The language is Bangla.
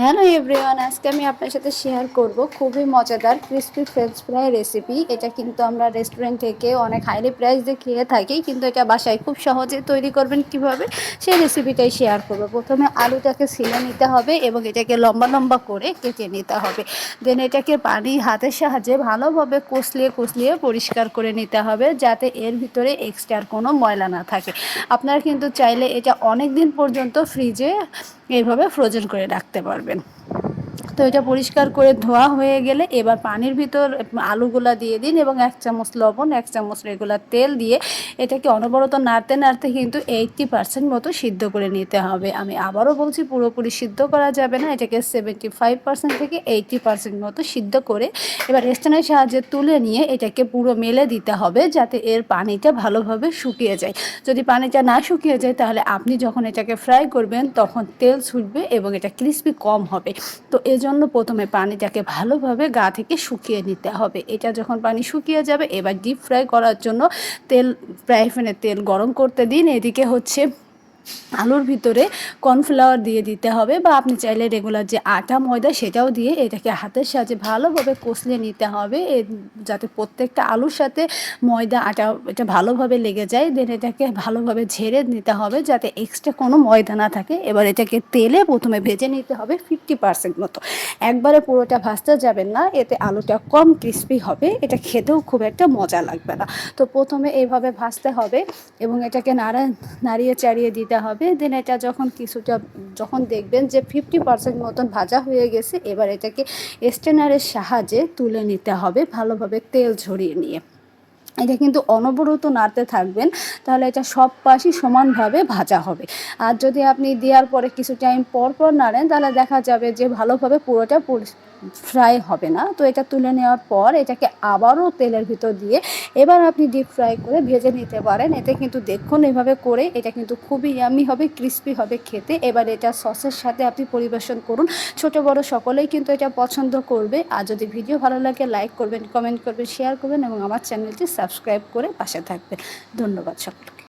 হ্যালো এভরিওয়ান, আজকে আমি আপনার সাথে শেয়ার করব খুবই মজাদার ক্রিসপি ফ্রেঞ্চ ফ্রাই রেসিপি। এটা কিন্তু আমরা রেস্টুরেন্ট থেকে অনেক হাইলি প্রাইস দিয়ে খেয়ে থাকি, কিন্তু এটা বাসায় খুব সহজে তৈরি করবেন কিভাবে সেই রেসিপিটাই শেয়ার করব। প্রথমে আলুটাকে ছিলে নিতে হবে এবং এটাকে লম্বা লম্বা করে কেটে নিতে হবে। দেন এটাকে পানি হাতের সাহায্যে ভালোভাবে কষলিয়ে কষলিয়ে পরিষ্কার করে নিতে হবে, যাতে এর ভিতরে এক্সট্রা কোনো ময়লা না থাকে। আপনারা কিন্তু চাইলে এটা অনেক দিন পর্যন্ত ফ্রিজে এইভাবে ফ্রোজেন করে রাখতে পারবেন। তো এটা পরিষ্কার করে ধোয়া হয়ে গেলে এবার পানির ভিতর আলুগুলা দিয়ে দিন এবং 1 চামচ লবণ, 1 চামচ রেগুলার তেল দিয়ে এটাকে অনবরত নাড়তে নাড়তে কিন্তু 80% মতো সিদ্ধ করে নিতে হবে। আমি আবারও বলছি, পুরোপুরি সিদ্ধ করা যাবে না, এটাকে 75% থেকে 80% মতো সিদ্ধ করে এবার স্ট্যানের সাহায্যে তুলে নিয়ে এটাকে পুরো মেলে দিতে হবে, যাতে এর পানিটা ভালোভাবে শুকিয়ে যায়। যদি পানিটা না শুকিয়ে যায় তাহলে আপনি যখন এটাকে ফ্রাই করবেন তখন তেল ছুটবে এবং এটা ক্রিস্পি কম হবে। তো এজন্য প্রথমে পানিটাকে ভালোভাবে গা থেকে শুকিয়ে নিতে হবে। এটা যখন পানি শুকিয়ে যাবে এবার ডিপ ফ্রাই করার জন্য ফ্রাই প্যানে তেল গরম করতে দিন। এদিকে হচ্ছে আলুর ভিতরে কর্নফ্লাওয়ার দিয়ে দিতে হবে, বা আপনি চাইলে রেগুলার যে আটা ময়দা সেটাও দিয়ে এটাকে হাতের সাহায্যে ভালোভাবে কষলিয়ে নিতে হবে, যাতে প্রত্যেকটা আলুর সাথে ময়দা আটা এটা ভালোভাবে লেগে যায়। দেন এটাকে ভালোভাবে ঝেড়ে নিতে হবে যাতে এক্সট্রা কোনো ময়দা না থাকে। এবার এটাকে তেলে প্রথমে ভেজে নিতে হবে 50% মতো। একবারে পুরোটা ভাজতে যাবেন না, এতে আলুটা কম ক্রিস্পি হবে, এটা খেতেও খুব একটা মজা লাগবে না। তো প্রথমে এইভাবে ভাজতে হবে এবং এটাকে নাড়িয়ে চাড়িয়ে দিতে হবে। দেন এটা যখন দেখবেন যে 50% মতন ভাজা হয়ে গেছে, এবার এটাকে স্ট্রেনারের সাহায্যে তুলে নিতে হবে ভালোভাবে তেল ঝরিয়ে নিয়ে। এটা কিন্তু অনবরত নাড়তে থাকবেন, তাহলে এটা সব পাশই সমানভাবে ভাজা হবে। আর যদি আপনি দেওয়ার পরে কিছু টাইম পর পর নাড়েন তাহলে দেখা যাবে যে ভালোভাবে পুরোটা ফ্রাই হবে না। তো এটা তুলে নেওয়ার পর এটাকে আবারও তেলের ভিতর দিয়ে এবার আপনি ডিপ ফ্রাই করে ভেজে নিতে পারেন। এতে কিন্তু দেখুন এভাবে করে এটা কিন্তু খুবই ইয়ামি হবে, ক্রিস্পি হবে খেতে। এবার এটা সসের সাথে আপনি পরিবেশন করুন, ছোট বড় সকলেই কিন্তু এটা পছন্দ করবে। আর যদি ভিডিও ভালো লাগে লাইক করবেন, কমেন্ট করবেন, শেয়ার করবেন এবং আমার চ্যানেলটি সাবস্ক্রাইব করে পাশে থাকবেন। ধন্যবাদ সকলকে।